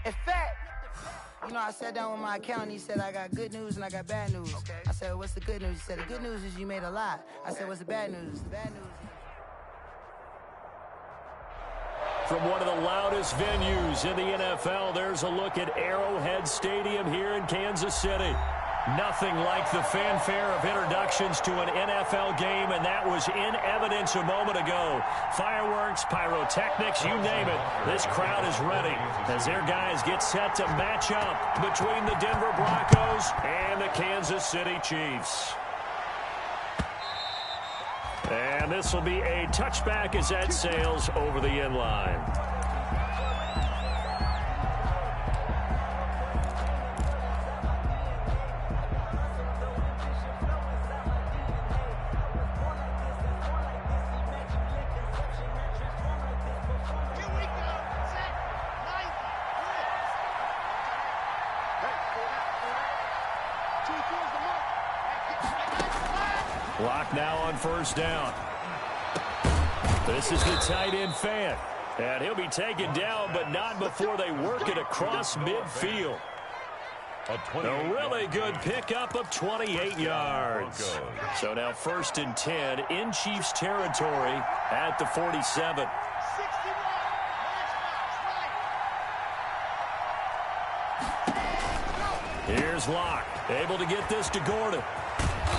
In fact, you know, I sat down with my accountant. He said, I got good news and I got bad news. Okay. I said, what's the good news? He said, the good news is you made a lot. I said, what's the bad news? The bad news. From one of the loudest venues in the NFL, there's a look at Arrowhead Stadium here in Kansas City. Nothing like the fanfare of introductions to an NFL game, and that was in evidence a moment ago. Fireworks, pyrotechnics, you name it. This crowd is ready as their guys get set to match up between the Denver Broncos and the Kansas City Chiefs. And this will be a touchback as that sails over the end line. Clock now on first down. This is the tight end fan. And he'll be taken down, but not before they work it across midfield. A really good pickup of 28 yards. So now 1st and 10 in Chiefs territory at the 47. Here's Locke, able to get this to Gordon.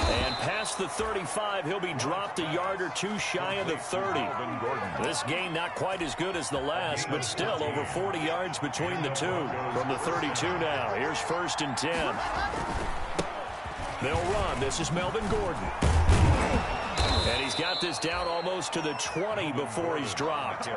And past the 35, he'll be dropped a yard or two shy of the 30. This gain not quite as good as the last, but still over 40 yards between the two. From the 32 now, here's 1st and 10. They'll run. This is Melvin Gordon. And he's got this down almost to the 20 before he's dropped.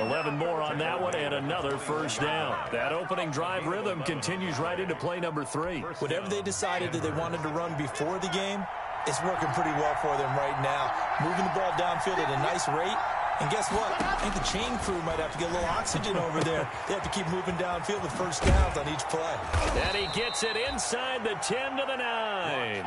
11 more on that one and another first down. That opening drive rhythm continues right into play number 3. Whatever they decided that they wanted to run before the game, it's working pretty well for them right now. Moving the ball downfield at a nice rate. And guess what? I think the chain crew might have to get a little oxygen over there. They have to keep moving downfield with first downs on each play. And he gets it inside the 10 to the 9.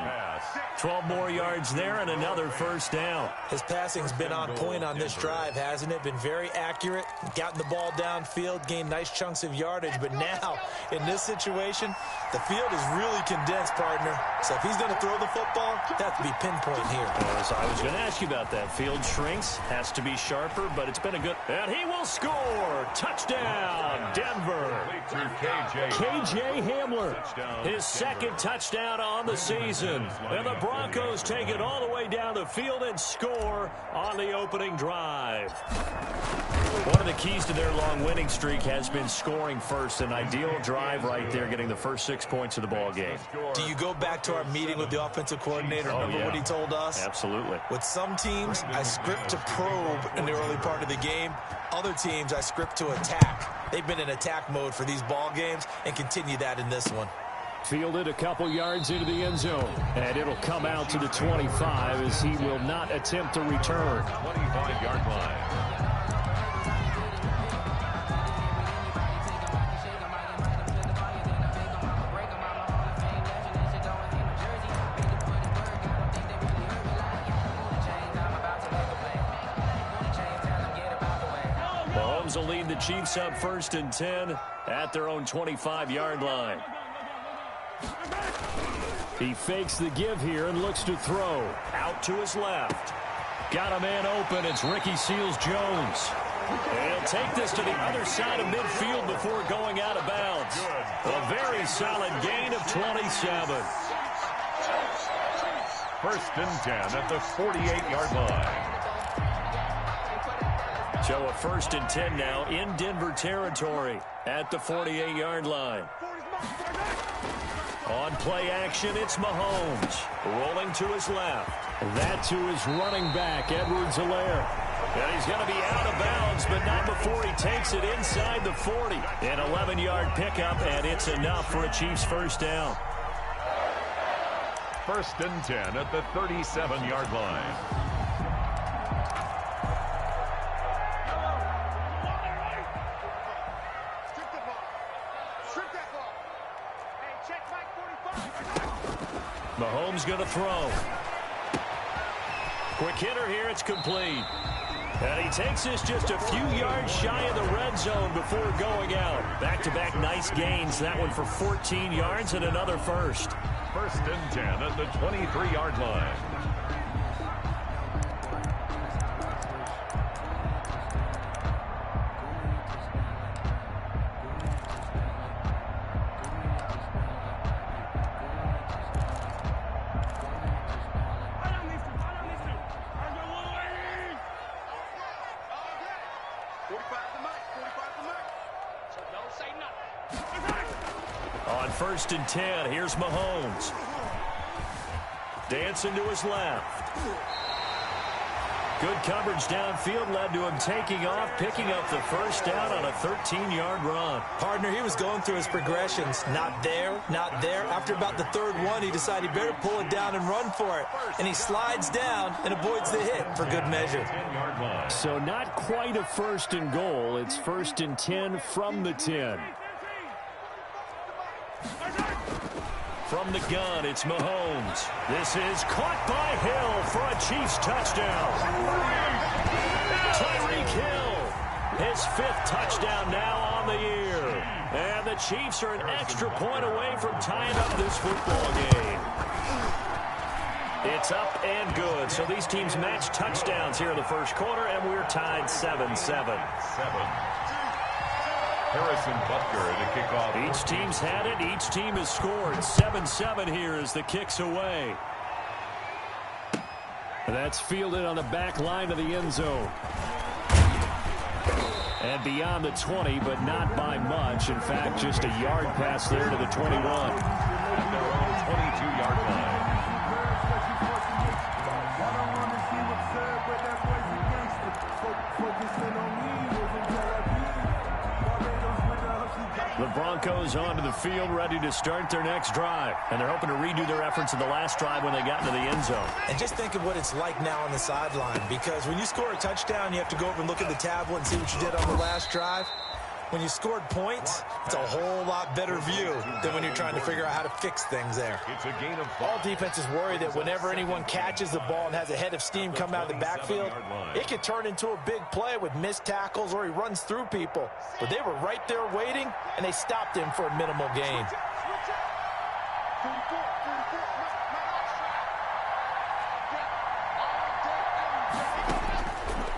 12 more yards there and another first down. His passing's been on point on this drive, hasn't it? Been very accurate. Gotten the ball downfield, gained nice chunks of yardage. But now, in this situation, the field is really condensed, partner. So if he's going to throw the football, it has to be pinpoint here. So I was going to ask you about that. Field shrinks, has to be sharper, but it's been a good... And he will score! Touchdown, Denver! KJ Hamler, his second touchdown on the season. And the Broncos take it all the way down the field and score on the opening drive. One of the keys to their long winning streak has been scoring first. An ideal drive right there, getting the first 6 points of the ball game. Do you go back to our meeting with the offensive coordinator? Remember what he told us? Absolutely. With some teams, I script to probe in the early part of the game. Other teams, I script to attack. They've been in attack mode for these ball games and continue that in this one. Fielded a couple yards into the end zone. And it'll come out to the 25 as he will not attempt to return. 25-yard line. Mahomes will lead the Chiefs up 1st and 10 at their own 25-yard line. He fakes the give here and looks to throw. Out to his left. Got a man open. It's Ricky Seals-Jones. And he'll take this to the other side of midfield before going out of bounds. A very solid gain of 27. 1st and 10 at the 48-yard line. So a 1st and 10 now in Denver territory at the 48-yard line. On play action, it's Mahomes. Rolling to his left. That to his running back, Edwards-Helaire. And he's going to be out of bounds, but not before he takes it inside the 40. An 11-yard pickup, and it's enough for a Chiefs first down. 1st and 10 at the 37-yard line. Mahomes going to throw. Quick hitter here. It's complete. And he takes this just a few yards shy of the red zone before going out. Back-to-back nice gains. That one for 14 yards and another first. 1st and 10 at the 23-yard line. On 1st and 10, here's Mahomes. Dancing to his left. Good coverage downfield led to him taking off, picking up the first down on a 13-yard run. Partner, he was going through his progressions. Not there, not there. After about the 3rd one, he decided he better pull it down and run for it. And he slides down and avoids the hit for good measure. So not quite a 1st and goal. It's 1st and 10 from the 10. From the gun, it's Mahomes. This is caught by Hill for a Chiefs touchdown. Tyreek Hill, his 5th touchdown now on the year. And the Chiefs are an extra point away from tying up this football game. It's up and good. So these teams match touchdowns here in the 1st quarter, and we're tied 7-7. Harrison Butker to kick off. Each team's had it. Each team has scored. 7-7 here as the kick's away. That's fielded on the back line of the end zone. And beyond the 20, but not by much. In fact, just a yard pass there to the 21. At their own 22-yard line. The Broncos onto the field, ready to start their next drive. And they're hoping to redo their efforts in the last drive when they got into the end zone. And just think of what it's like now on the sideline, because when you score a touchdown, you have to go over and look at the tablet and see what you did on the last drive. When you scored points, it's a whole lot better view than when you're trying to figure out how to fix things there. It's a gain of 5. All defenses worry that whenever anyone catches the ball and has a head of steam come out of the backfield, it could turn into a big play with missed tackles or he runs through people. But they were right there waiting, and they stopped him for a minimal gain.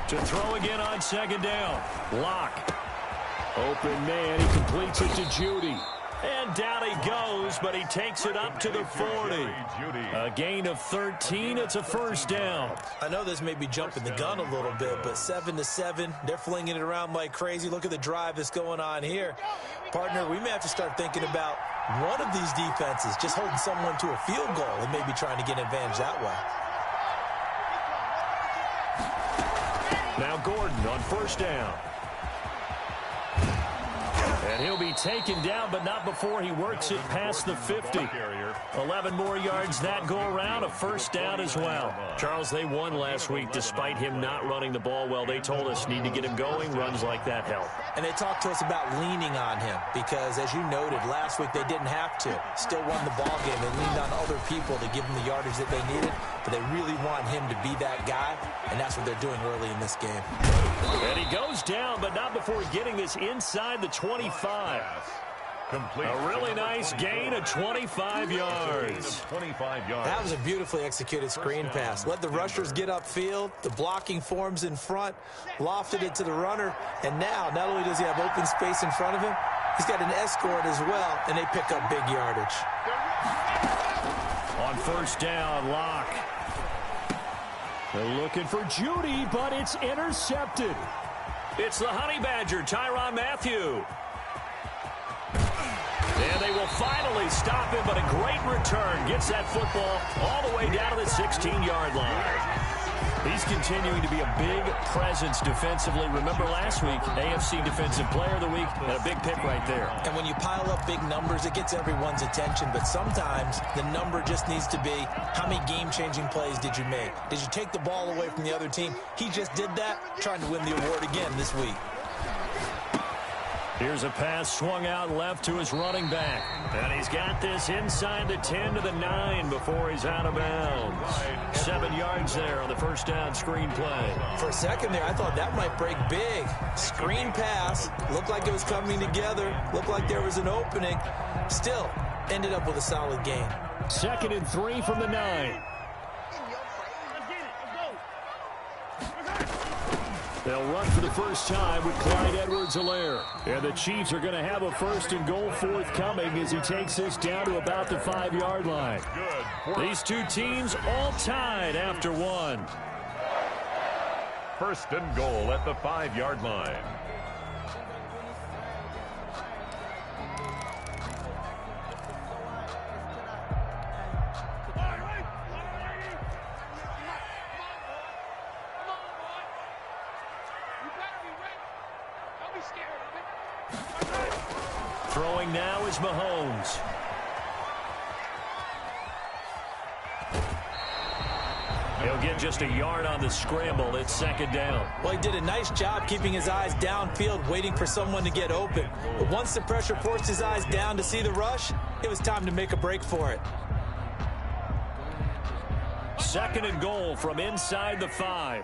To throw again on 2nd down. Lock. Open man, he completes it to Judy. And down he goes, but he takes it up to the 40. A gain of 13, it's a 1st down. I know this may be jumping the gun a little bit, but 7-7, they're flinging it around like crazy. Look at the drive that's going on here. Partner, we may have to start thinking about one of these defenses just holding someone to a field goal and maybe trying to get an advantage that way. Now Gordon on 1st down. And he'll be taken down, but not before he works it past the 50. 11 more yards that go around, a 1st down as well. Charles, they won last week despite him not running the ball well. They told us need to get him going. Runs like that help. And they talked to us about leaning on him because, as you noted, last week they didn't have to. Still won the ball game. They leaned on other people to give them the yardage that they needed, but they really want him to be that guy, and that's what they're doing early in this game. And he goes down, but not before getting this inside the 25. A really nice gain of 25 yards. That was a beautifully executed screen pass. Let the rushers get upfield. The blocking forms in front. Lofted it to the runner. And now, not only does he have open space in front of him, he's got an escort as well, and they pick up big yardage. On 1st down, Lock. They're looking for Judy, but it's intercepted. It's the Honey Badger, Tyrann Mathieu. And they will finally stop him, but a great return. Gets that football all the way down to the 16-yard line. He's continuing to be a big presence defensively. Remember last week, AFC Defensive Player of the Week, and a big pick right there. And when you pile up big numbers, it gets everyone's attention. But sometimes the number just needs to be, how many game-changing plays did you make? Did you take the ball away from the other team? He just did that, trying to win the award again this week. Here's a pass swung out left to his running back. And he's got this inside the 10 to the 9 before he's out of bounds. 7 yards there on the first down screen play. For a second there, I thought that might break big. Screen pass. Looked like it was coming together. Looked like there was an opening. Still, ended up with a solid gain. 2nd and 3 from the 9. They'll run for the first time with Clyde Edwards-Helaire. And the Chiefs are going to have a 1st and goal forthcoming as he takes this down to about the 5-yard line. These two teams all tied after 1. 1st and goal at the 5-yard line. Throwing now is Mahomes. He'll get just a yard on the scramble. It's 2nd down. Well, he did a nice job keeping his eyes downfield, waiting for someone to get open. But once the pressure forced his eyes down to see the rush, it was time to make a break for it. 2nd and goal from inside the 5.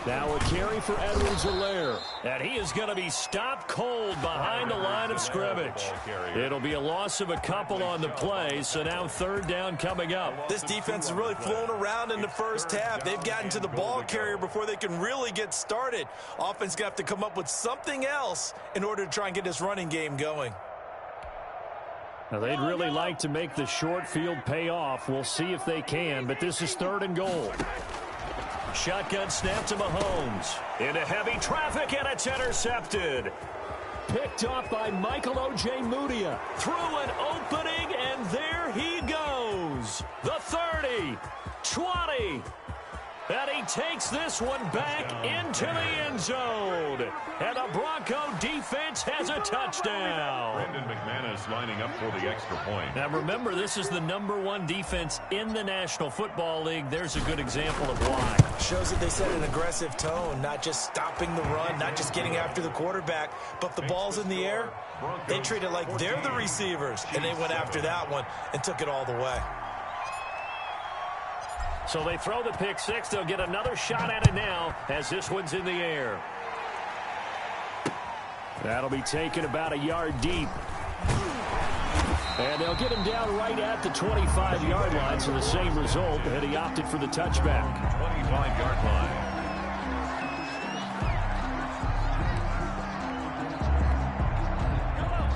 Now a carry for Edwards-Helaire. And he is going to be stopped cold behind the line of scrimmage. It'll be a loss of a couple on the play, so now 3rd down coming up. This defense has really flown around in the first half. They've gotten to the ball carrier before they can really get started. Offense going to have to come up with something else in order to try and get this running game going. Now, they'd really like to make the short field pay off. We'll see if they can, but this is 3rd and goal. Shotgun snap to Mahomes. Into heavy traffic, and it's intercepted. Picked off by Michael Ojemudia. Through an opening, and there he goes. The 30, 20. And he takes this one back into the end zone. And the Bronco defense has a touchdown. Brandon McManus lining up for the extra point. Now remember, this is the #1 defense in the National Football League. There's a good example of why. Shows that they set an aggressive tone, not just stopping the run, not just getting after the quarterback, but the ball's in the air. They treat it like they're the receivers, and they went after that one and took it all the way. So they throw the pick 6. They'll get another shot at it now as this one's in the air. That'll be taken about a yard deep. And they'll get him down right at the 25-yard line, so the same result, and he opted for the touchback. 25-yard line.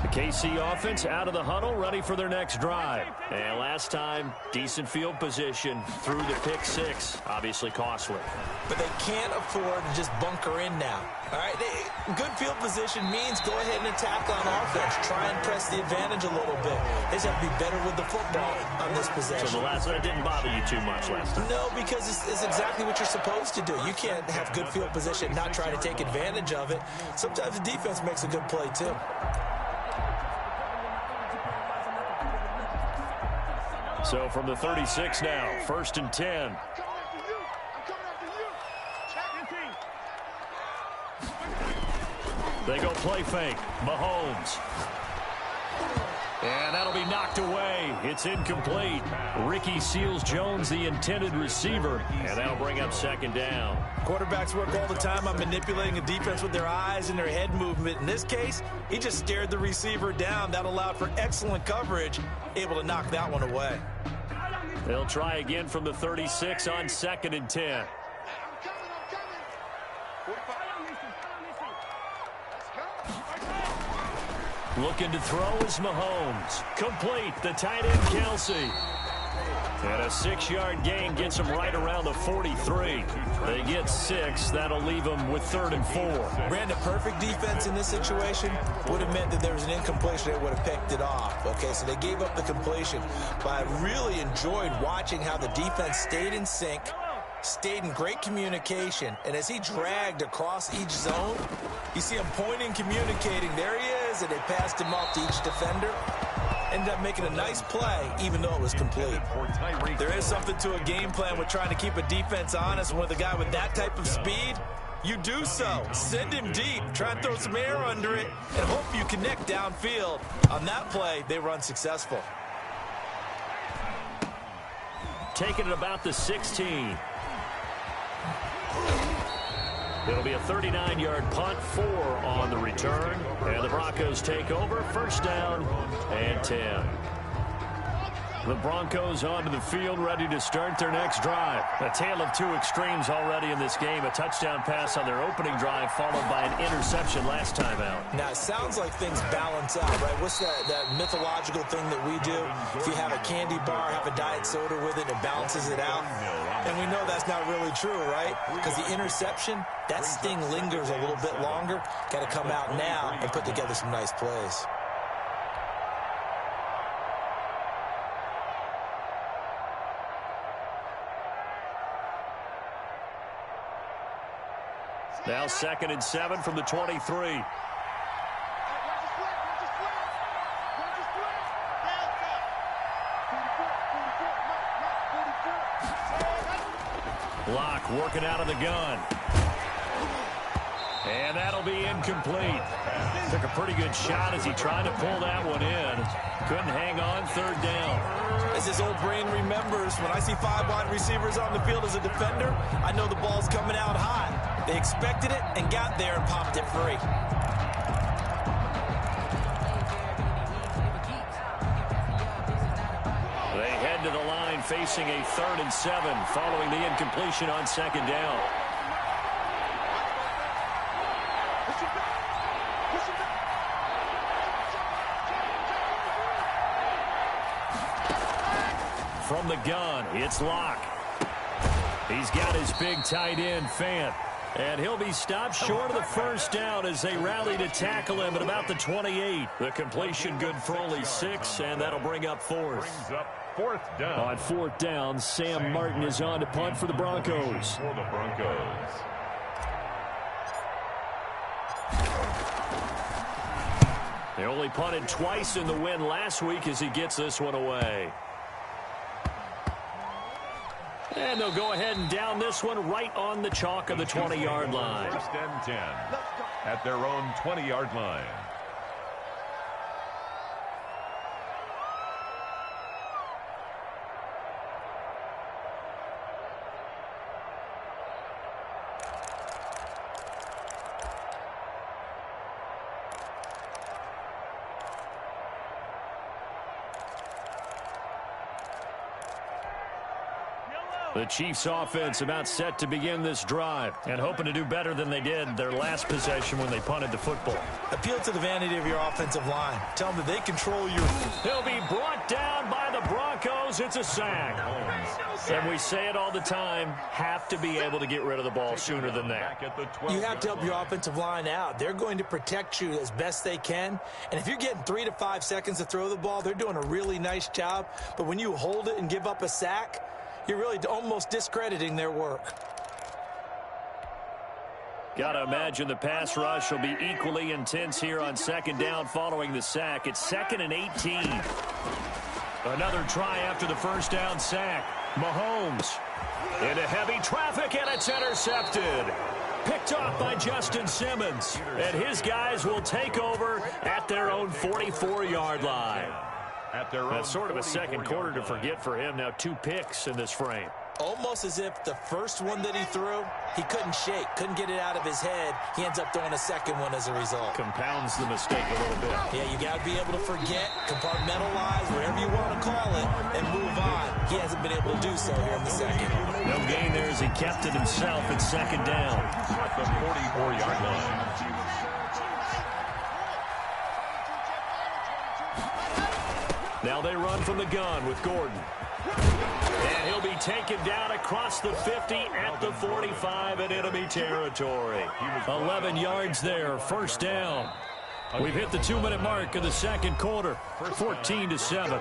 The KC offense out of the huddle, ready for their next drive. And last time, decent field position through the pick 6. Obviously costly. But they can't afford to just bunker in now. All right, good field position means go ahead and attack on offense. Try and press the advantage a little bit. They just have to be better with the football on this possession. So the last one didn't bother you too much last time? No, because it's exactly what you're supposed to do. You can't have good field position and not try to take advantage of it. Sometimes the defense makes a good play, too. So from the 36 now, 1st and 10. They go play fake. Mahomes. And that'll be knocked away. It's incomplete. Ricky Seals-Jones, the intended receiver. And that'll bring up 2nd down. Quarterbacks work all the time on manipulating a defense with their eyes and their head movement. In this case, he just stared the receiver down. That allowed for excellent coverage, able to knock that one away. They'll try again from the 36 on 2nd and 10. Looking to throw is Mahomes. Complete, the tight end Kelsey. And a 6-yard gain gets them right around the 43. They get 6. That'll leave them with 3rd and 4. Brandon, perfect defense in this situation would have meant that there was an incompletion. They would have picked it off. Okay, so they gave up the completion. But I really enjoyed watching how the defense stayed in sync, stayed in great communication, and as he dragged across each zone, you see him pointing, communicating. There he is, and they passed him off to each defender. Ended up making a nice play, even though it was complete. There is something to a game plan with trying to keep a defense honest. With a guy with that type of speed, you do so. Send him deep. Try and throw some air under it and hope you connect downfield. On that play, they were unsuccessful. Taking it about the 16. It'll be a 39-yard punt, 4 on the return. And the Broncos take over, first down and 10. The Broncos onto the field, ready to start their next drive. A tale of two extremes already in this game. A touchdown pass on their opening drive, followed by an interception last time out. Now, it sounds like things balance out, right? What's that mythological thing that we do? If you have a candy bar, have a diet soda with it, it balances it out. And we know that's not really true, right? Because the interception, that sting lingers a little bit longer. Got to come out now and put together some nice plays. Now 2nd and 7 from the 23. Locke working out of the gun. And that'll be incomplete. Took a pretty good shot as he tried to pull that one in. Couldn't hang on, 3rd down. As his old brain remembers, when I see 5 wide receivers on the field as a defender, I know the ball's coming out high. They expected it and got there and popped it free. They head to the line facing a 3rd and 7 following the incompletion on 2nd down. From the gun, it's Locke. He's got his big tight end, Fant. And he'll be stopped short of the first down as they rally to tackle him at about the 28. The completion good for only 6, and that'll bring up 4th. Fourth down. On 4th down, Sam Martin is on to punt for the Broncos. For the Broncos. They only punted twice in the win last week as he gets this one away. And they'll go ahead and down this one right on the chalk of the 20-yard line. 1st and 10 at their own 20-yard line. The Chiefs offense about set to begin this drive and hoping to do better than they did their last possession when they punted the football. Appeal to the vanity of your offensive line. Tell them that they control your... He'll be brought down by the Broncos. It's a sack. And we say it all the time, have to be able to get rid of the ball sooner than that. You have to help your offensive line out. They're going to protect you as best they can. And if you're getting 3 to 5 seconds to throw the ball, they're doing a really nice job. But when you hold it and give up a sack, you're really almost discrediting their work. Got to imagine the pass rush will be equally intense here on 2nd down following the sack. It's 2nd and 18. Another try after the first down sack. Mahomes into heavy traffic, and it's intercepted. Picked off by Justin Simmons. And his guys will take over at their own 44-yard line. That's sort of a second quarter to forget for him. Now 2 picks in this frame. Almost as if the first one that he threw, he couldn't shake, couldn't get it out of his head. He ends up throwing a second one as a result. Compounds the mistake a little bit. Yeah, you got to be able to forget, compartmentalize, whatever you want to call it, and move on. He hasn't been able to do so here in the second. No gain there as he kept it himself at 2nd down. At the 44-yard line. Now they run from the gun with Gordon. And he'll be taken down across the 50 at the 45 in enemy territory. 11 yards there, first down. We've hit the 2-minute mark of the second quarter, 14-7.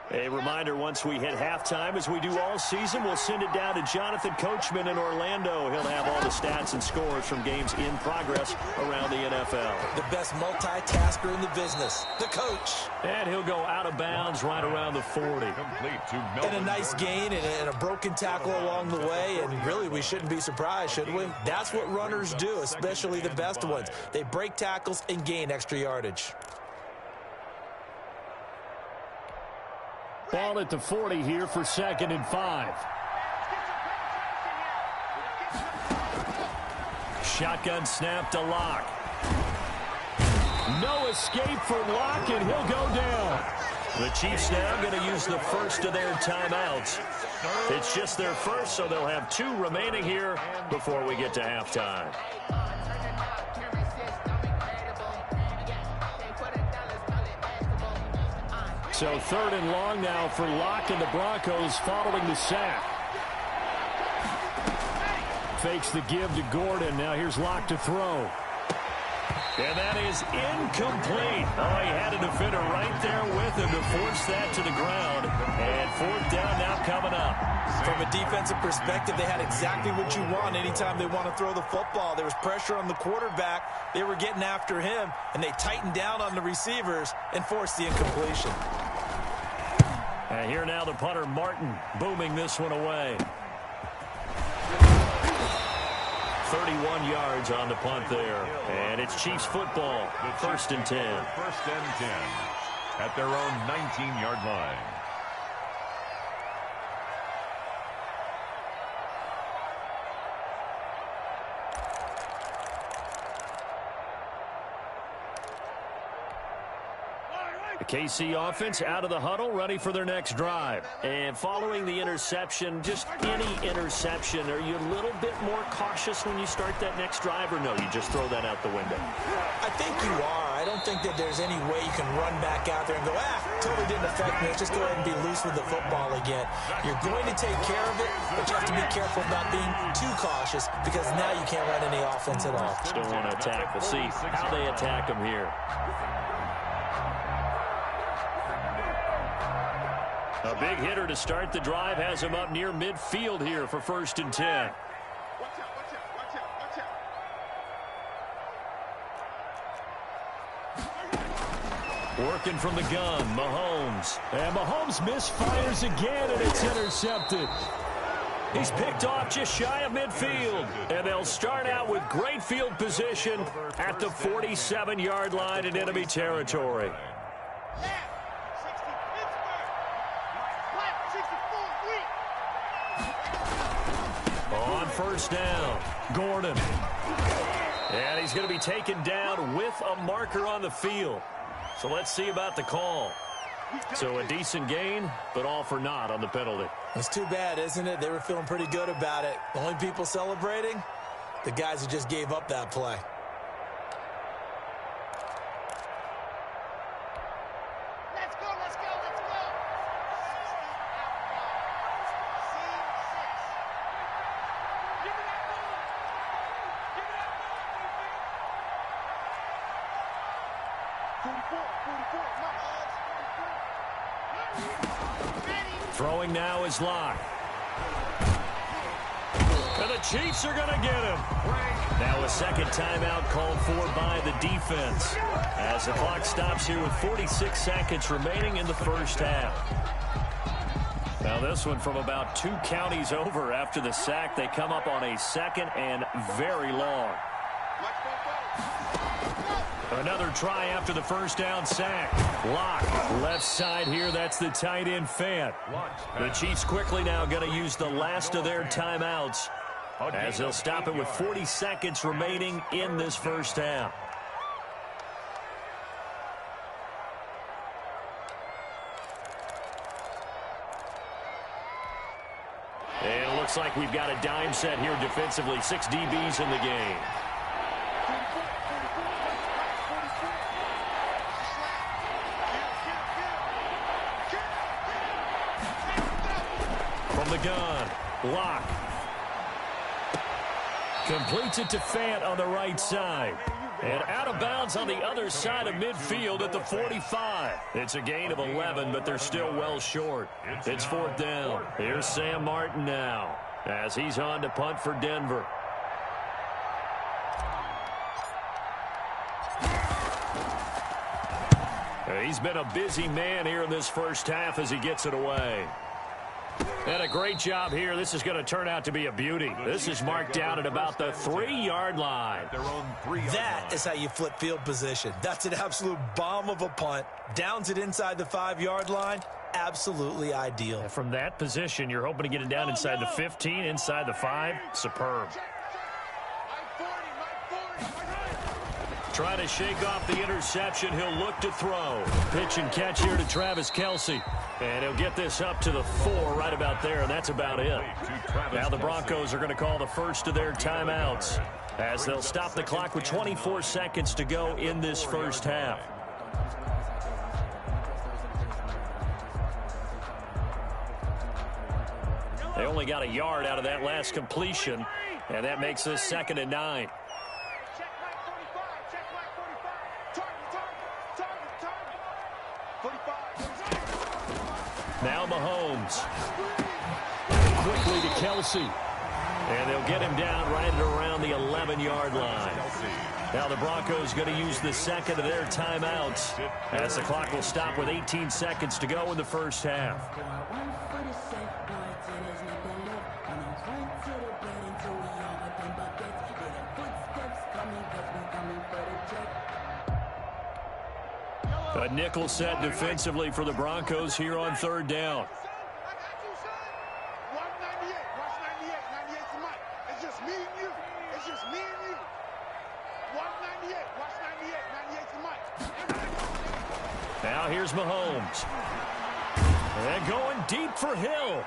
A reminder, once we hit halftime, as we do all season, we'll send it down to Jonathan Coachman in Orlando. He'll have all the stats and scores from games in progress around the NFL. The best multitasker in the business, the coach. And he'll go out of bounds right around the 40. And a nice gain and a broken tackle along the way, and really we shouldn't be surprised, should we? That's what runners do, especially the best ones. They break tackles and gain extra yardage. Ball at the 40 here for 2nd and 5. Shotgun snap to Locke. No escape for Locke, and he'll go down. The Chiefs now going to use the first of their timeouts. It's just their first, so they'll have 2 remaining here before we get to halftime. So 3rd and long now for Locke and the Broncos following the sack. Fakes the give to Gordon. Now here's Locke to throw. And that is incomplete. Oh, he had a defender right there with him to force that to the ground. And 4th down now coming up. From a defensive perspective, they had exactly what you want anytime they want to throw the football. There was pressure on the quarterback. They were getting after him, and they tightened down on the receivers and forced the incompletion. And here now the punter, Martin, booming this one away. 31 yards on the punt there. And it's Chiefs football, 1st and 10. 1st and 10 at their own 19-yard line. KC offense out of the huddle, ready for their next drive. And following the interception, just any interception, are you a little bit more cautious when you start that next drive, or no, you just throw that out the window? I think you are. I don't think that there's any way you can run back out there and go, totally didn't affect me. Let's just go ahead and be loose with the football again. You're going to take care of it, but you have to be careful about being too cautious because now you can't run any offense at all. Still want to attack. We'll see how they attack them here. A big hitter to start the drive has him up near midfield here for 1st and 10. Working from the gun, Mahomes. And Mahomes misfires again, and it's intercepted. He's picked off just shy of midfield. And they'll start out with great field position at the 47-yard line in enemy territory. On 1st down, Gordon. And he's going to be taken down with a marker on the field. So let's see about the call. So a decent gain, but all for naught on the penalty. It's too bad, isn't it? They were feeling pretty good about it. The only people celebrating, the guys who just gave up that play. Throwing now is Locke. And the Chiefs are going to get him. Now a second timeout called for by the defense as the clock stops here with 46 seconds remaining in the 1st half. Now this one from about 2 counties over after the sack. They come up on a 2nd and very long. Another try after the 1st down sack. Locke, left side here. That's the tight end Fant. The Chiefs quickly now going to use the last of their timeouts as they'll stop it with 40 seconds remaining in this 1st half. And it looks like we've got a dime set here defensively. 6 DBs in the game. From the gun, Locke. Completes it to Fant on the right side. And out of bounds on the other side of midfield at the 45. It's a gain of 11, but they're still well short. It's 4th down. Here's Sam Martin now as he's on to punt for Denver. He's been a busy man here in this first half as he gets it away. And a great job here. This is going to turn out to be a beauty. This is marked down at about the 3-yard line. That is how you flip field position. That's an absolute bomb of a punt. Downs it inside the 5-yard line. Absolutely ideal. And from that position, you're hoping to get it down inside the 15, inside the 5. Superb. Trying to shake off the interception. He'll look to throw. Pitch and catch here to Travis Kelce. And he'll get this up to the 4 right about there, and that's about it. Now the Broncos are going to call the first of their timeouts as they'll stop the clock with 24 seconds to go in this first half. They only got a yard out of that last completion, and that makes this 2nd and 9. Now Mahomes. Quickly to Kelce. And they'll get him down right at around the 11-yard line. Now the Broncos going to use the 2nd of their timeouts as the clock will stop with 18 seconds to go in the first half. A nickel set defensively for the Broncos here on 3rd down. Now here's Mahomes. And going deep for Hill.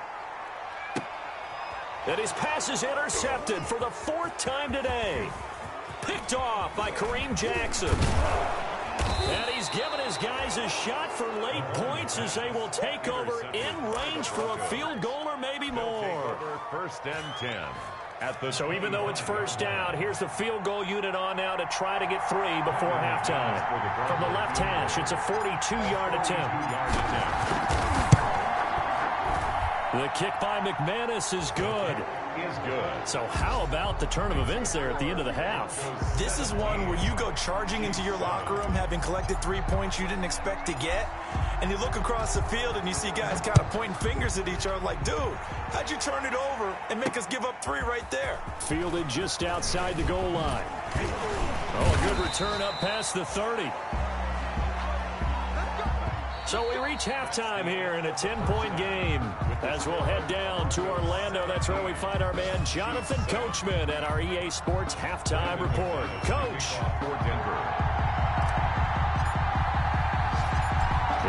And his pass is intercepted for the 4th time today. Picked off by Kareem Jackson. And he's given his guys a shot for late points as they will take over in range for a field goal or maybe more. 1st and 10. So even though it's 1st down, here's the field goal unit on now to try to get 3 before halftime. From the left hash, it's a 42-yard attempt. The kick by McManus is good. So how about the turn of events there at the end of the half? This is one where you go charging into your locker room having collected 3 points you didn't expect to get, and you look across the field and you see guys kind of pointing fingers at each other like, dude, how'd you turn it over and make us give up 3 right there? Fielded just outside the goal line. Oh, a good return up past the 30. So we reach halftime here in a 10-point game as we'll head down to Orlando. That's where we find our man Jonathan Coachman at our EA Sports Halftime Report. Coach.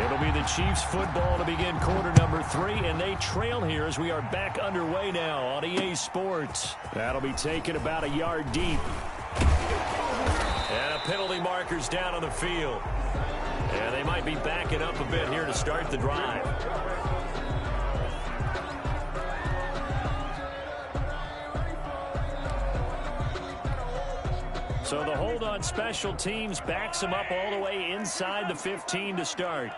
It'll be the Chiefs football to begin quarter number 3, and they trail here as we are back underway now on EA Sports. That'll be taken about a yard deep. And a penalty marker's down on the field. And they might be backing up a bit here to start the drive. So the hold on special teams backs them up all the way inside the 15 to start.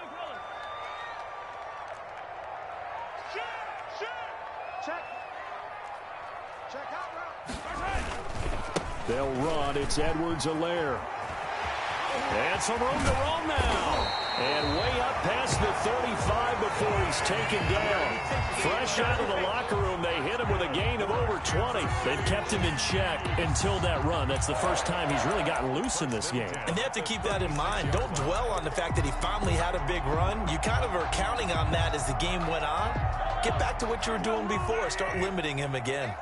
They'll run. It's Edwards-Helaire. And some room to roam now. And way up past the 35 before he's taken down. Fresh out of the locker room, they hit him with a gain of over 20. They've kept him in check until that run. That's the first time he's really gotten loose in this game. And they have to keep that in mind. Don't dwell on the fact that he finally had a big run. You kind of are counting on that as the game went on. Get back to what you were doing before. Start limiting him again.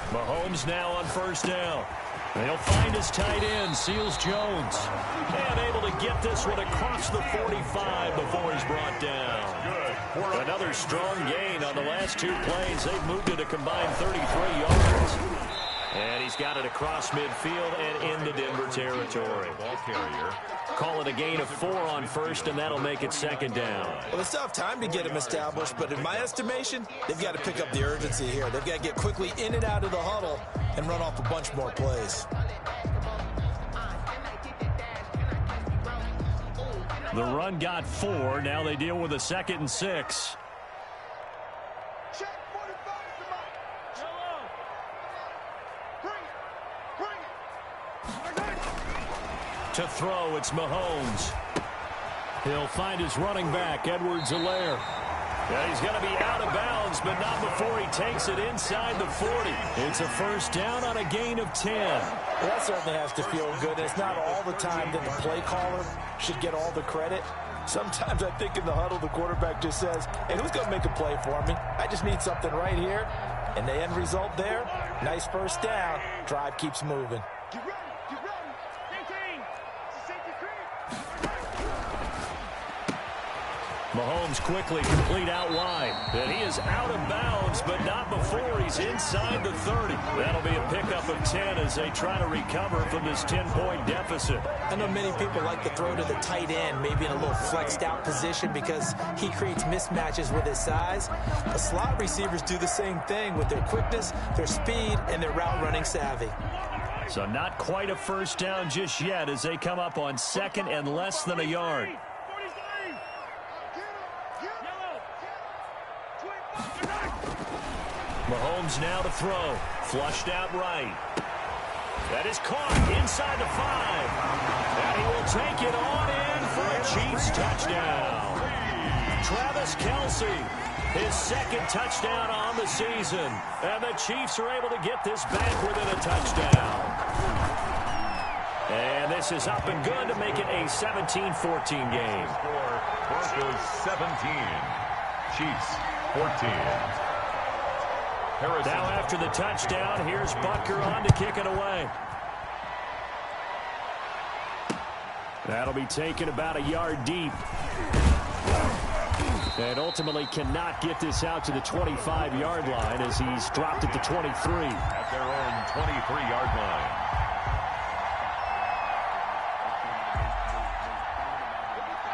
Mahomes now on 1st down. They'll find his tight end, Seals Jones. And able to get this one across the 45 before he's brought down. Another strong gain on the last 2 plays. They've moved it a combined 33 yards. And he's got it across midfield and into Denver territory. Ball carrier. call it a gain of 4 on first, and that'll make it second down. Well, they still have time to get him established, but in my estimation, they've got to pick up the urgency here. They've got to get quickly in and out of the huddle and run off a bunch more plays. The run got 4. Now they deal with a 2nd and 6. To throw, it's Mahomes. He'll find his running back, Edwards-Helaire. Yeah, he's going to be out of bounds, but not before he takes it inside the 40. It's a first down on a gain of 10. Well, that certainly has to feel good. It's not all the time that the play caller should get all the credit. Sometimes I think in the huddle, the quarterback just says, hey, who's going to make a play for me? I just need something right here. And the end result there, nice first down. Drive keeps moving. Mahomes quickly complete out wide. And he is out of bounds, but not before he's inside the 30. That'll be a pickup of 10 as they try to recover from this 10-point deficit. I know many people like to throw to the tight end, maybe in a little flexed out position because he creates mismatches with his size. The slot receivers do the same thing with their quickness, their speed, and their route running savvy. So not quite a first down just yet as they come up on 2nd and less than a yard. Mahomes now to throw. Flushed out right. That is caught inside the 5. And he will take it on in for a Chiefs touchdown. Travis Kelce, his 2nd touchdown on the season. And the Chiefs are able to get this back within a touchdown. And this is up and good to make it a 17-14 game. Broncos 17, Chiefs 14. Now after the touchdown, here's Butker on to kick it away. That'll be taken about a yard deep. And ultimately cannot get this out to the 25-yard line as he's dropped at the 23. At their own 23-yard line.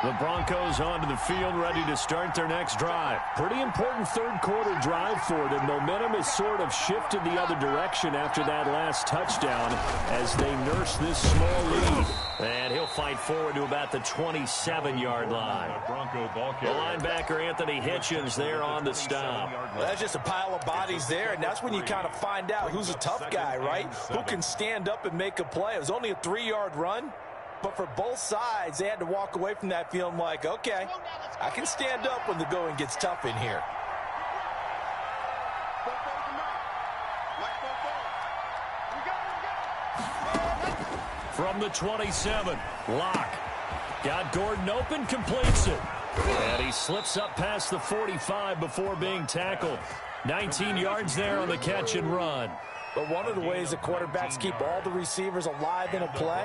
The Broncos onto the field, ready to start their next drive. Pretty important third-quarter drive for them. Momentum has sort of shifted the other direction after that last touchdown as they nurse this small lead. And he'll fight forward to about the 27-yard line. The linebacker, Anthony Hitchens, there on the stop. Well, that's just a pile of bodies there, and that's when you kind of find out who's a tough guy, right? Who can stand up and make a play. It was only a 3-yard run. But for both sides, they had to walk away from that feeling like, okay, I can stand up when the going gets tough in here. From the 27, Locke. Got Gordon open, completes it. And he slips up past the 45 before being tackled. 19 yards there on the catch and run. But one of the ways the quarterbacks keep all the receivers alive in a play,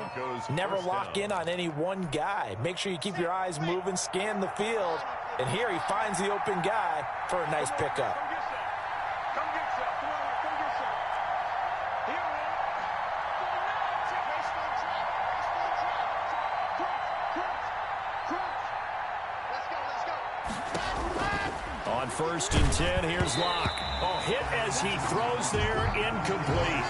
never lock in on any one guy. Make sure you keep your eyes moving, scan the field, and here he finds the open guy for a nice pickup. On 1st and 10, here's Locke. Oh, hit as he throws there, incomplete.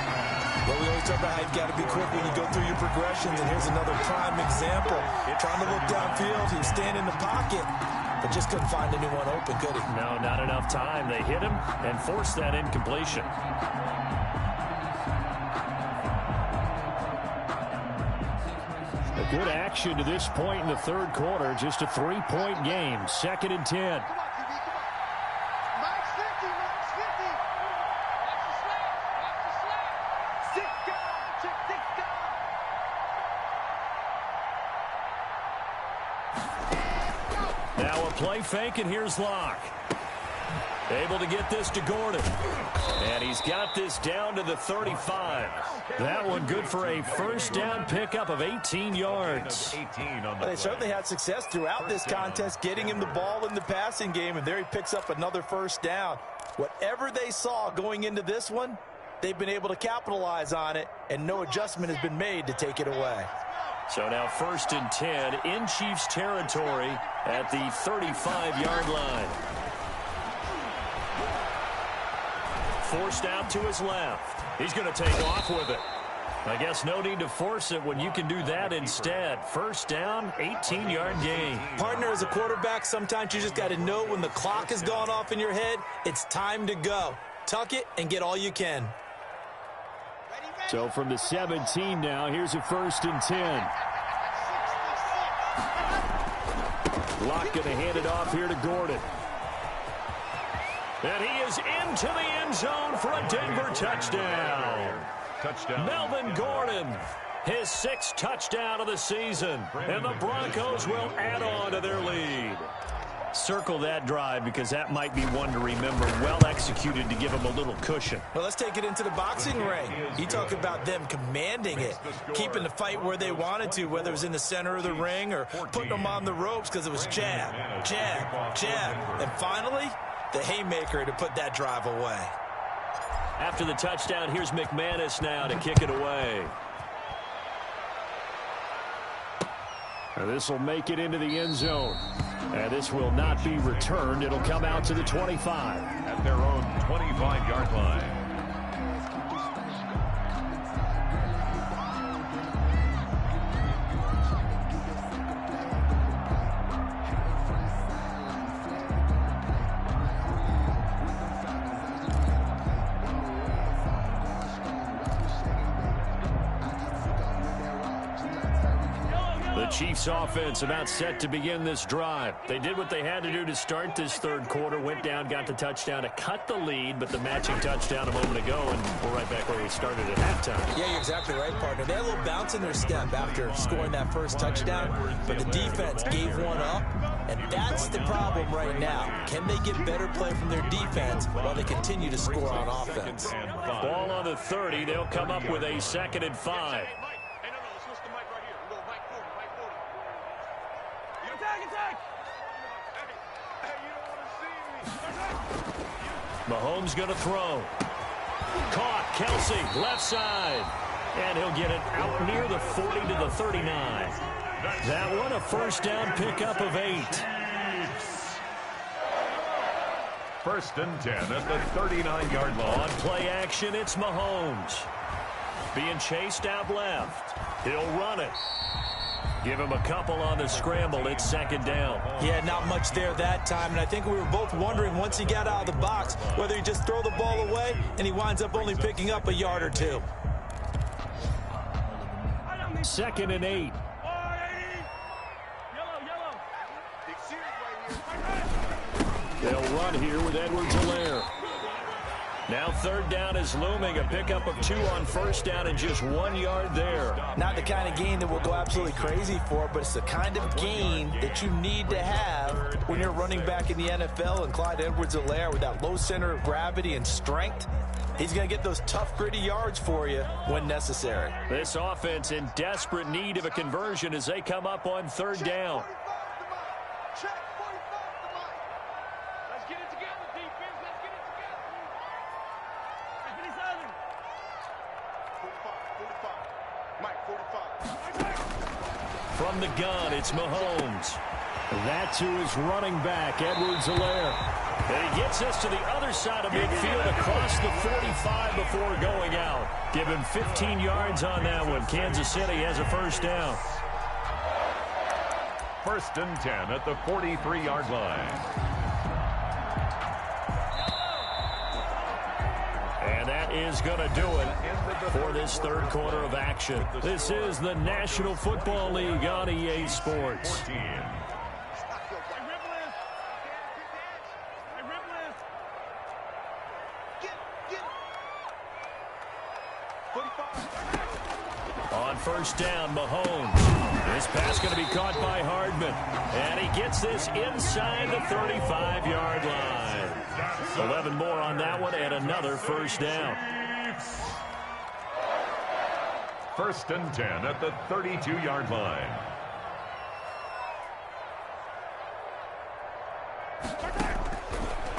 Well, we always talk about how you've got to be quick when you go through your progressions, and here's another prime example. Trying to look downfield, he was standing in the pocket, but just couldn't find anyone open, could he? No, not enough time. They hit him and forced that incompletion. A good action to this point in the third quarter. Just a 3-point game. 2nd and 10. Now a play fake, and here's Locke. Able to get this to Gordon. And he's got this down to the 35. That one good for a first down pickup of 18 yards. They certainly had success throughout this contest, getting him the ball in the passing game, and there he picks up another first down. Whatever they saw going into this one, they've been able to capitalize on it, and no adjustment has been made to take it away. So now 1st and 10 in Chiefs territory at the 35-yard line. Forced out to his left. He's going to take off with it. I guess no need to force it when you can do that instead. 1st down, 18-yard gain. Partner, as a quarterback, sometimes you just got to know when the clock has gone off in your head, it's time to go. Tuck it and get all you can. So from the 17 now, here's a 1st and 10. Locke going to hand it off here to Gordon. And he is into the end zone for a Denver touchdown. Melvin Gordon, his 6th touchdown of the season. And the Broncos will add on to their lead. Circle that drive because that might be one to remember. Well executed to give him a little cushion. Well, let's take it into the boxing ring. You talk about them commanding it, keeping the fight where they wanted to, whether it was in the center of the ring or putting them on the ropes because it was jab, jab, jab. And finally, the haymaker to put that drive away. After the touchdown, here's McManus now to kick it away. Now this will make it into the end zone. And this will not be returned. It'll come out to the 25. At their own 25-yard line. The Chiefs offense about set to begin this drive. They did what they had to do to start this 3rd quarter, went down, got the touchdown to cut the lead, but the matching touchdown a moment ago, and we're right back where we started at halftime. Yeah, you're exactly right, partner. They had a little bounce in their step after scoring that 1st touchdown, but the defense gave one up, and that's the problem right now. Can they get better play from their defense while they continue to score on offense? Ball on the 30. They'll come up with a 2nd and 5. Mahomes going to throw. Caught. Kelsey, left side. And he'll get it out near the 40 to the 39. That one a 1st down pickup of 8. 1st and 10 at the 39-yard line. On play action, it's Mahomes. Being chased out left. He'll run it. Give him a couple on the scramble. It's 2nd down. Yeah, not much there that time. And I think we were both wondering once he got out of the box whether he just throw the ball away and he winds up only picking up a yard or 2. 2nd and 8. They'll run here with Edwards-Helaire. Now 3rd down is looming. A pickup of 2 on 1st down and just 1 yard there. Not the kind of gain that we'll go absolutely crazy for, but it's the kind of gain that you need to have when you're running back in the NFL. And Clyde Edwards-Helaire, with that low center of gravity and strength, he's going to get those tough, gritty yards for you when necessary. This offense in desperate need of a conversion as they come up on 3rd down. From the gun, it's Mahomes. That's who is running back, Edwards-Helaire. And he gets us to the other side of midfield across the 45 before going out. Give him 15 yards on that one. Kansas City has a 1st down. 1st and 10 at the 43-yard line. And that is going to do it for this 3rd quarter of action. This is the National Football League on EA Sports. On 1st down, Mahomes. This pass going to be caught by Hardman. And he gets this inside the 35-yard line. 11 more on that one and another 1st down. 1st and 10 at the 32-yard line.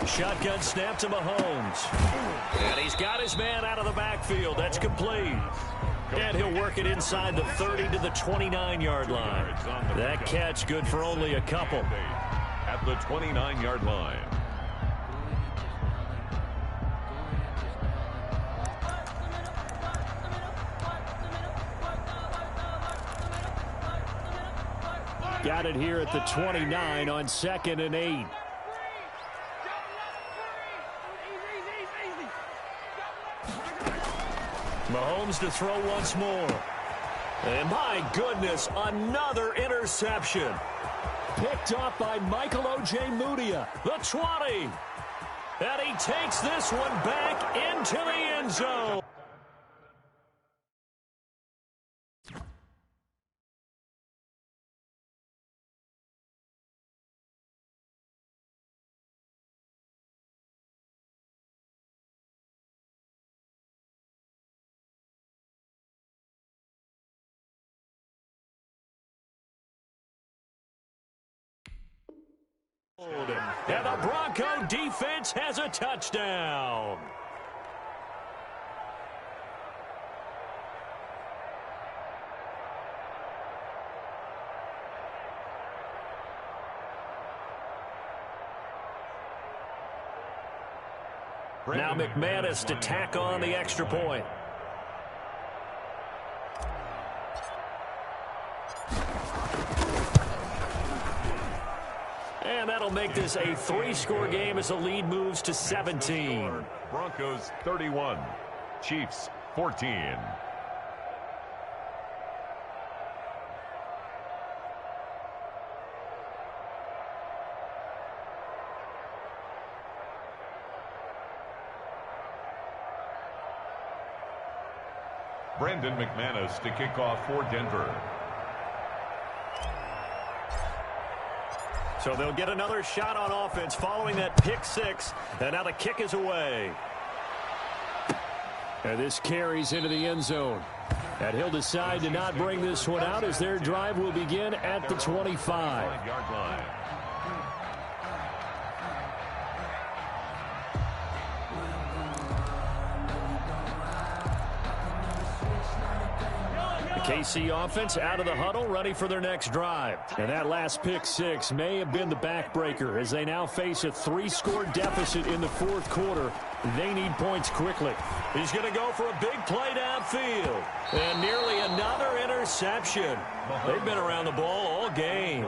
Shotgun snap to Mahomes. And he's got his man out of the backfield. That's complete. And he'll work it inside the 30 to the 29-yard line. That catch good for only a couple. At the 29-yard line. Got it here at the 29 on 2nd and 8. Mahomes to throw once more. And my goodness, another interception. Picked off by Michael Ojemudia, the 20. And he takes this one back into the end zone. And the Bronco defense has a touchdown. Now McManus to tack on the extra point. And that'll make this a 3-score game as the lead moves to 17. Broncos 31, Chiefs 14. Brandon McManus to kick off for Denver. So they'll get another shot on offense following that pick 6. And now the kick is away. And this carries into the end zone. And he'll decide to not bring this one out as their drive will begin at the 25-yard line. KC offense out of the huddle, ready for their next drive. And that last pick 6 may have been the backbreaker as they now face a 3-score deficit in the 4th quarter. They need points quickly. He's going to go for a big play downfield. And nearly another interception. They've been around the ball all game.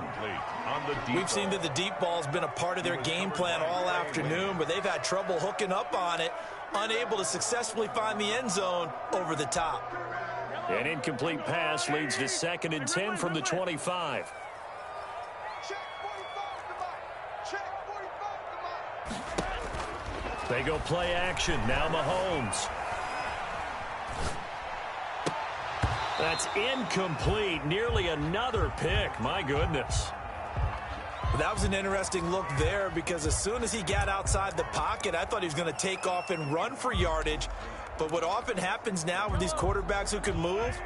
We've seen that the deep ball's been a part of their game plan all afternoon, but they've had trouble hooking up on it, unable to successfully find the end zone over the top. An incomplete pass leads to 2nd and 10 from the 25. They go play action. Now Mahomes. That's incomplete. Nearly another pick. My goodness. That was an interesting look there because as soon as he got outside the pocket, I thought he was going to take off and run for yardage. But what often happens now with these quarterbacks who can move,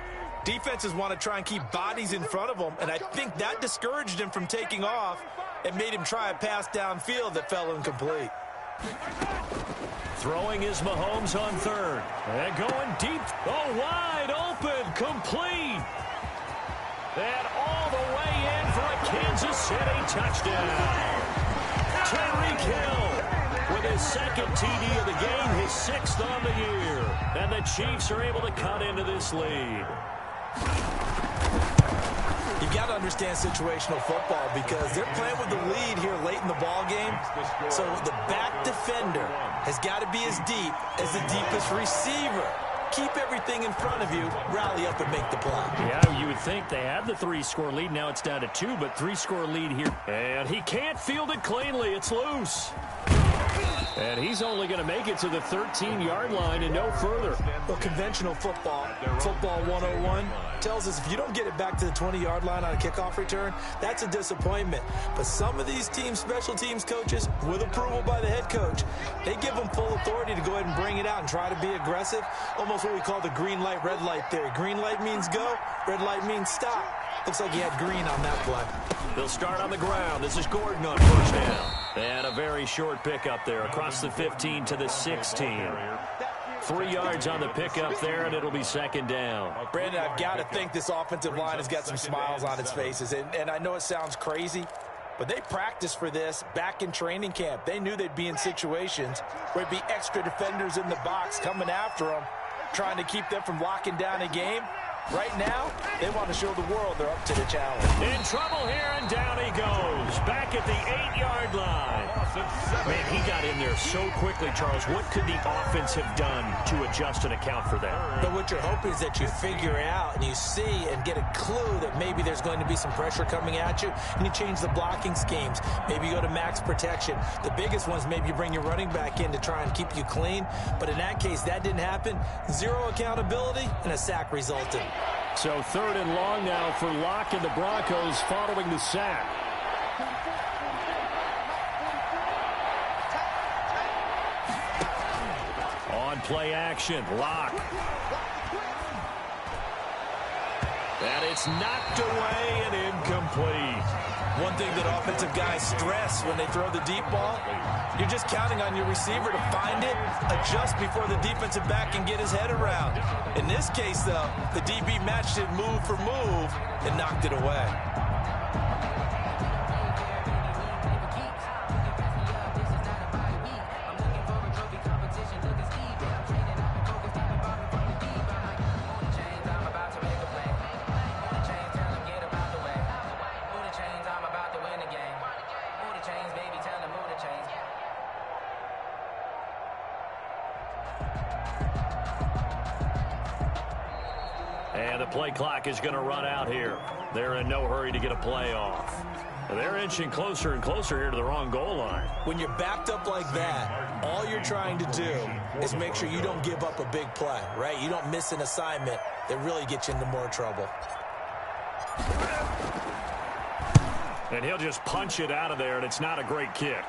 defenses want to try and keep bodies in front of them, and I think that discouraged him from taking off and made him try a pass downfield that fell incomplete. Throwing is Mahomes on 3rd. And going deep. Oh, wide open. Complete. And all the way in for a Kansas City touchdown. Tyreek Hill with his 2nd TD of the game, his 6th on the year. And the Chiefs are able to cut into this lead. You've got to understand situational football because they're playing with the lead here late in the ball game. So the back defender has got to be as deep as the deepest receiver. Keep everything in front of you, rally up and make the play. Yeah, you would think they have the 3-score lead. Now it's down to 2, but 3-score lead here. And he can't field it cleanly. It's loose. And he's only going to make it to the 13-yard line and no further. Well, conventional football 101, tells us if you don't get it back to the 20-yard line on a kickoff return, that's a disappointment. But some of these teams, special teams coaches, with approval by the head coach, they give them full authority to go ahead and bring it out and try to be aggressive. Almost what we call the green light, red light theory. Green light means go, red light means stop. Looks like he had green on that play. They'll start on the ground. This is Gordon on 1st down. And a very short pickup there across the 15 to the 16. 3 yards on the pickup there, and it'll be second down. Brandon, I've got to think this offensive line has got some smiles on its faces. And I know it sounds crazy, but they practiced for this back in training camp. They knew they'd be in situations where there'd be extra defenders in the box coming after them, trying to keep them from locking down a game. Right now, they want to show the world they're up to the challenge. In trouble here, and down he goes. Back at the 8-yard line. Man, he got in there so quickly, Charles. What could the offense have done to adjust and account for that? But what you're hoping is that you figure out and you see and get a clue that maybe there's going to be some pressure coming at you, and you change the blocking schemes. Maybe you go to max protection. The biggest ones, maybe you bring your running back in to try and keep you clean. But in that case, that didn't happen. 0 accountability, and a sack resulted. So 3rd and long now for Locke and the Broncos following the sack. On play action, Locke. And it's knocked away and incomplete. One thing that offensive guys stress when they throw the deep ball, you're just counting on your receiver to find it, adjust before the defensive back can get his head around. In this case, though, the DB matched it move for move and knocked it away. And the play clock is going to run out here. They're in no hurry to get a play off. They're inching closer and closer here to the wrong goal line. When you're backed up like that, all you're trying to do is make sure you don't give up a big play, right? You don't miss an assignment that really gets you into more trouble. And he'll just punch it out of there, and it's not a great kick.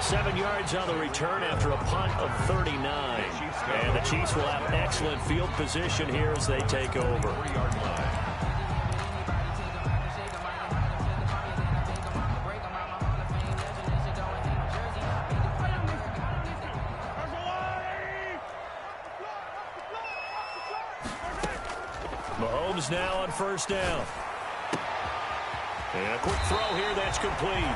7 yards on the return after a punt of 39. And the Chiefs will have excellent field position here as they take over. Mahomes now on 1st down. And a quick throw here that's complete.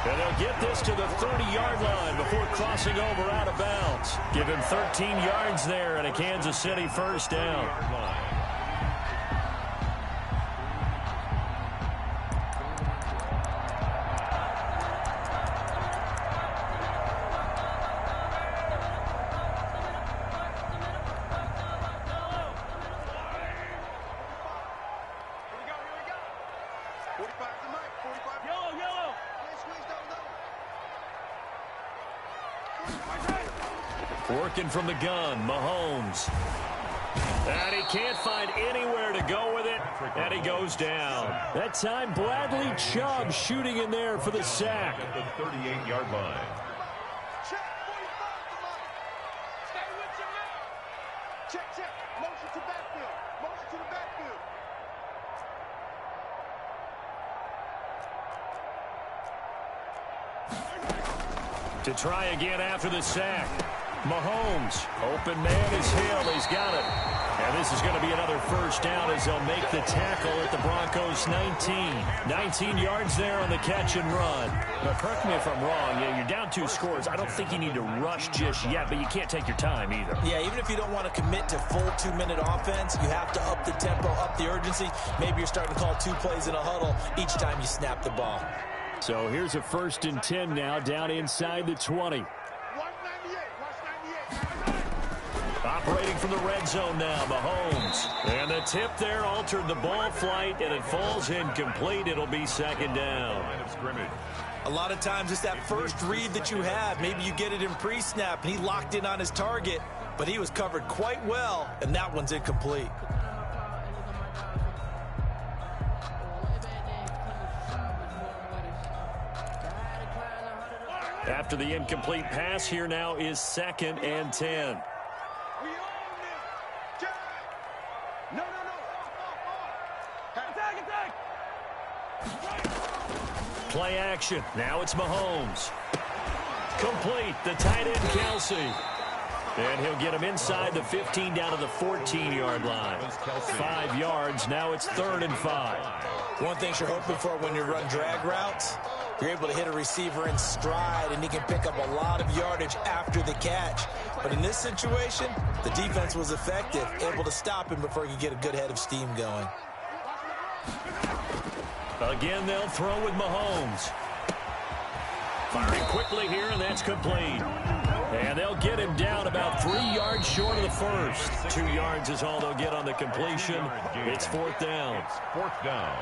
And they'll get this to the 30-yard line before crossing over out of bounds. Give him 13 yards there and a Kansas City 1st down. Working from the gun, Mahomes. And he can't find anywhere to go with it, and he goes down. That time, Bradley Chubb shooting in there for the sack. At the 38-yard line. Stay with your man. Check. Motion to backfield. Motion to the backfield. To try again after the sack. Mahomes, open man is Hill. He's got it. And this is going to be another 1st down as they'll make the tackle at the Broncos 19. 19 yards there on the catch and run. Now, correct me if I'm wrong. You're down 2 scores. I don't think you need to rush just yet, but you can't take your time either. Yeah, even if you don't want to commit to full 2-minute offense, you have to up the tempo, up the urgency. Maybe you're starting to call 2 plays in a huddle each time you snap the ball. So here's a 1st and 10 now down inside the 20. Operating from the red zone now, Mahomes. And the tip there altered the ball flight, and it falls incomplete. It'll be 2nd down. A lot of times it's that first read that you have. Maybe you get it in pre-snap, and he locked in on his target, but he was covered quite well, and that one's incomplete. After the incomplete pass, here now is 2nd and 10. Play action. Now it's Mahomes. Complete. The tight end, Kelsey. And he'll get him inside the 15 down to the 14-yard line. 5 yards. Now it's 3rd and 5. One thing you're hoping for when you run drag routes, you're able to hit a receiver in stride, and he can pick up a lot of yardage after the catch. But in this situation, the defense was effective, able to stop him before he could get a good head of steam going. Again, they'll throw with Mahomes. Firing quickly here, and that's complete. And they'll get him down about 3 yards short of the first. 2 yards is all they'll get on the completion. It's 4th down. It's 4th down.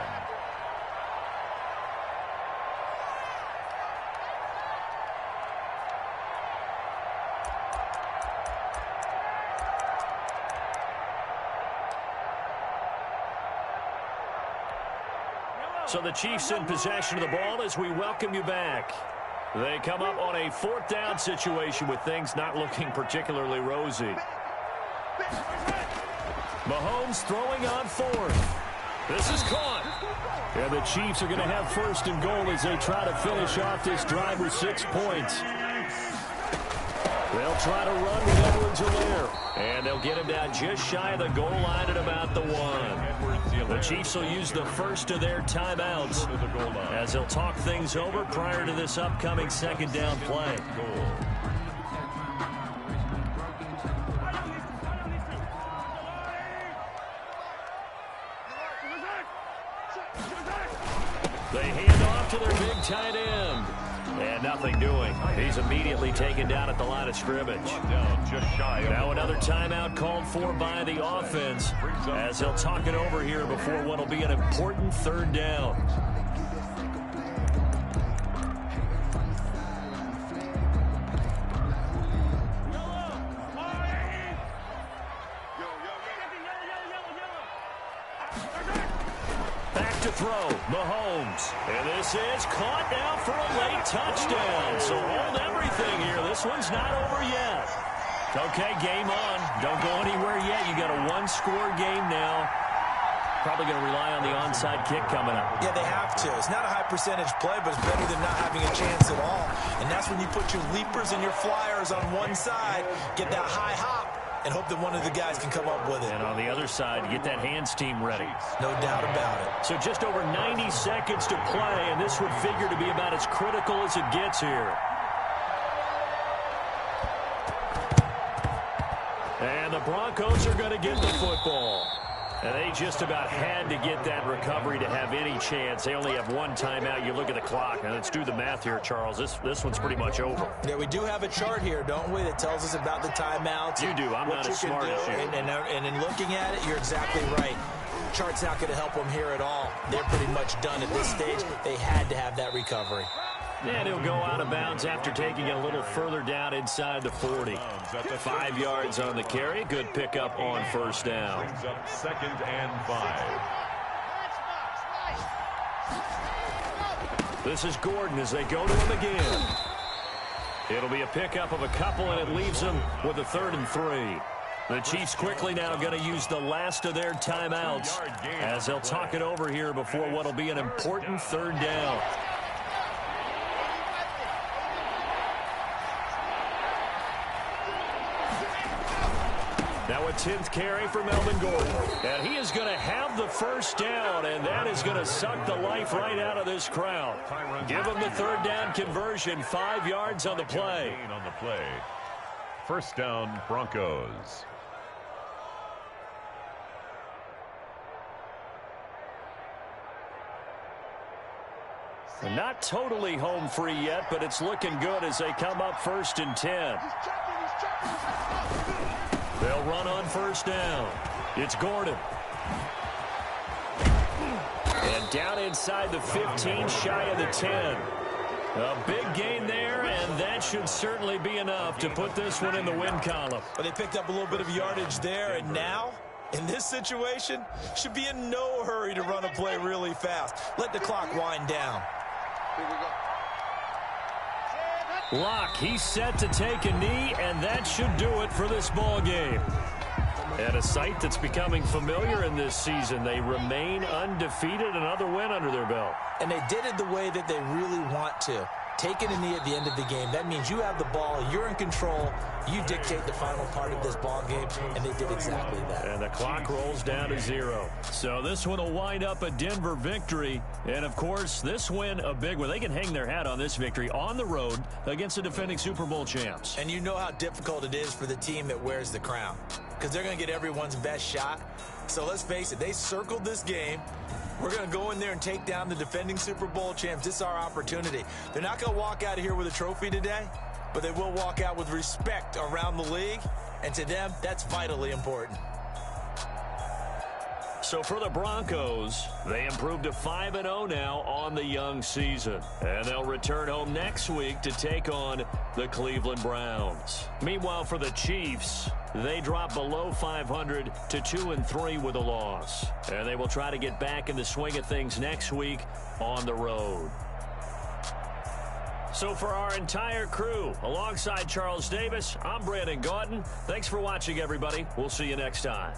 So the Chiefs in possession of the ball as we welcome you back. They come up on a 4th down situation with things not looking particularly rosy. Mahomes throwing on 4th. This is caught. And the Chiefs are going to have 1st and goal as they try to finish off this drive with 6 points. They'll try to run with Edwards-Helaire. And they'll get him down just shy of the goal line at about the 1. The Chiefs will use the first of their timeouts as they'll talk things over prior to this upcoming 2nd down play. They hand off to their big tight end. And nothing doing. He's immediately taken down at the line of scrimmage. Now another timeout called for by the offense as they'll talk it over here before what will be an important 3rd down. To throw, Mahomes. And this is caught now for a late touchdown. So hold everything here. This one's not over yet. Okay, game on. Don't go anywhere yet. You got a 1-score game now. Probably going to rely on the onside kick coming up. Yeah, they have to. It's not a high percentage play, but it's better than not having a chance at all. And that's when you put your leapers and your flyers on one side, get that high hop, and hope that one of the guys can come up with it. And on the other side, get that hands team ready. No doubt about it. So just over 90 seconds to play, and this would figure to be about as critical as it gets here. And the Broncos are going to get the football. And they just about had to get that recovery to have any chance. They only have 1 timeout. You look at the clock, and let's do the math here, Charles. This one's pretty much over. Yeah, we do have a chart here, don't we, that tells us about the timeouts. You do. I'm not as smart as you. And in looking at it, you're exactly right. Chart's not going to help them here at all. They're pretty much done at this stage. They had to have that recovery. And he'll go out of bounds after taking it a little further down inside the 40. 5 yards on the carry. Good pickup on 1st down. Brings up 2nd and 5. This is Gordon as they go to him again. It'll be a pickup of a couple, and it leaves them with a 3rd and 3. The Chiefs quickly now going to use the last of their timeouts as they'll talk it over here before what will be an important 3rd down. Now a 10th carry for Melvin Gordon. And he is going to have the 1st down, and that is going to suck the life right out of this crowd. Give him the 3rd down conversion, 5 yards on the play. 1st down, Broncos. And not totally home free yet, but it's looking good as they come up 1st and 10. They'll run on 1st down. It's Gordon. And down inside the 15, shy of the 10. A big gain there, and that should certainly be enough to put this one in the win column. But they picked up a little bit of yardage there, and now, in this situation, should be in no hurry to run a play really fast. Let the clock wind down. Locke, he's set to take a knee, and that should do it for this ball game. At a sight that's becoming familiar in this season, they remain undefeated, another win under their belt. And they did it the way that they really want to. taking a knee at the end of the game, that means you have the ball, you're in control, you dictate the final part of this ball game, and they did exactly that. And the clock rolls down to 0. So this one will wind up a Denver victory. And, of course, this win a big one. They can hang their hat on this victory on the road against the defending Super Bowl champs. And you know how difficult it is for the team that wears the crown, because they're going to get everyone's best shot. So let's face it, they circled this game. We're going to go in there and take down the defending Super Bowl champs. This is our opportunity. They're not going to walk out of here with a trophy today, but they will walk out with respect around the league. And to them, that's vitally important. So for the Broncos, they improved to 5-0 now on the young season. And they'll return home next week to take on the Cleveland Browns. Meanwhile, for the Chiefs, they drop below 500 to 2-3 with a loss. And they will try to get back in the swing of things next week on the road. So for our entire crew, alongside Charles Davis, I'm Brandon Gaudin. Thanks for watching, everybody. We'll see you next time.